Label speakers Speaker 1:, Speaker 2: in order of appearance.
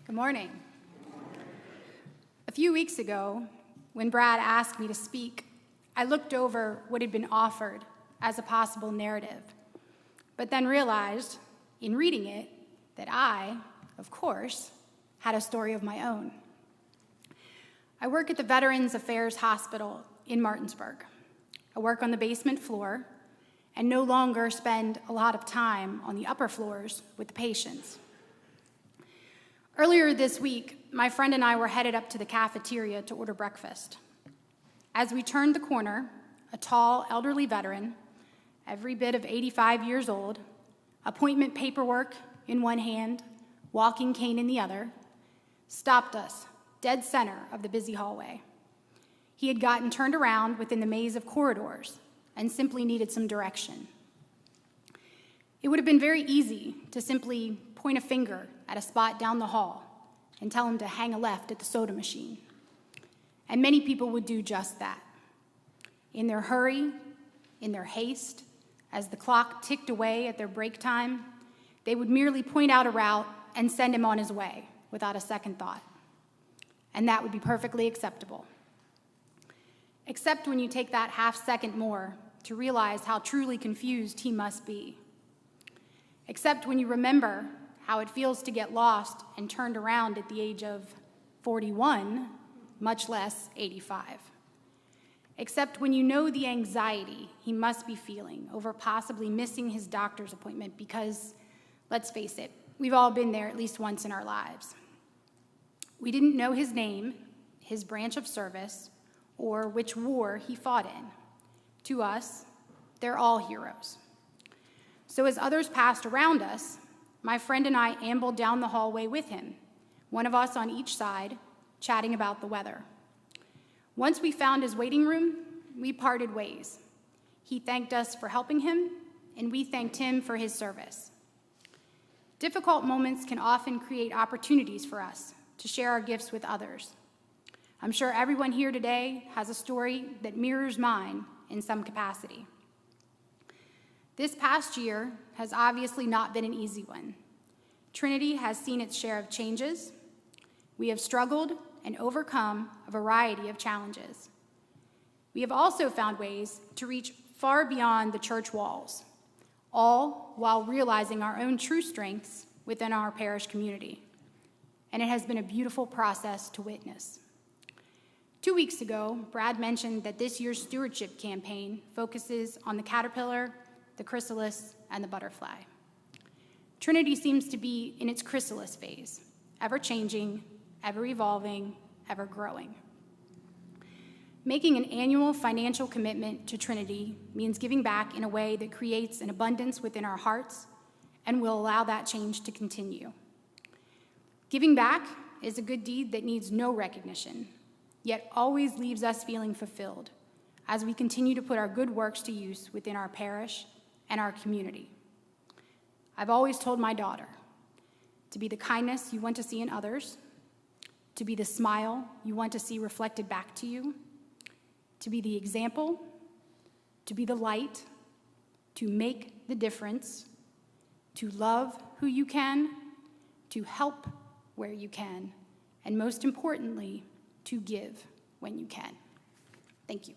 Speaker 1: Good morning. A few weeks ago, when Brad asked me to speak, I looked over what had been offered as a possible narrative, but then realized, in reading it, that I, of course, had a story of my own. I work at the Veterans Affairs Hospital in Martinsburg. I work on the basement floor and no longer spend a lot of time on the upper floors with the patients. Earlier this week, my friend and I were headed up to the cafeteria to order breakfast. As we turned the corner, a tall, elderly veteran, every bit of 85 years old, appointment paperwork in one hand, walking cane in the other, stopped us dead center of the busy hallway. He had gotten turned around within the maze of corridors and simply needed some direction. It would have been very easy to simply point a finger at a spot down the hall and tell him to hang a left at the soda machine. And many people would do just that. In their hurry, in their haste, as the clock ticked away at their break time, they would merely point out a route and send him on his way without a second thought. And that would be perfectly acceptable. Except when you take that half second more to realize how truly confused he must be. Except when you remember how it feels to get lost and turned around at the age of 41, much less 85. Except when you know the anxiety he must be feeling over possibly missing his doctor's appointment because, let's face it, we've all been there at least once in our lives. We didn't know his name, his branch of service, or which war he fought in. To us, they're all heroes. So as others passed around us, my friend and I ambled down the hallway with him, one of us on each side, chatting about the weather. Once we found his waiting room, we parted ways. He thanked us for helping him, and we thanked him for his service. Difficult moments can often create opportunities for us to share our gifts with others. I'm sure everyone here today has a story that mirrors mine in some capacity. This past year has obviously not been an easy one. Trinity has seen its share of changes. We have struggled and overcome a variety of challenges. We have also found ways to reach far beyond the church walls, all while realizing our own true strengths within our parish community. And it has been a beautiful process to witness. 2 weeks ago, Brad mentioned that this year's Stewardship campaign focuses on the caterpillar, the chrysalis, and the butterfly. Trinity seems to be in its chrysalis phase, ever-changing, ever-evolving, ever-growing. Making an annual financial commitment to Trinity means giving back in a way that creates an abundance within our hearts and will allow that change to continue. Giving back is a good deed that needs no recognition, yet always leaves us feeling fulfilled as we continue to put our good works to use within our parish and our community. I've always told my daughter to be the kindness you want to see in others, to be the smile you want to see reflected back to you, to be the example, to be the light, to make the difference, to love who you can, to help where you can, and most importantly, to give when you can. Thank you.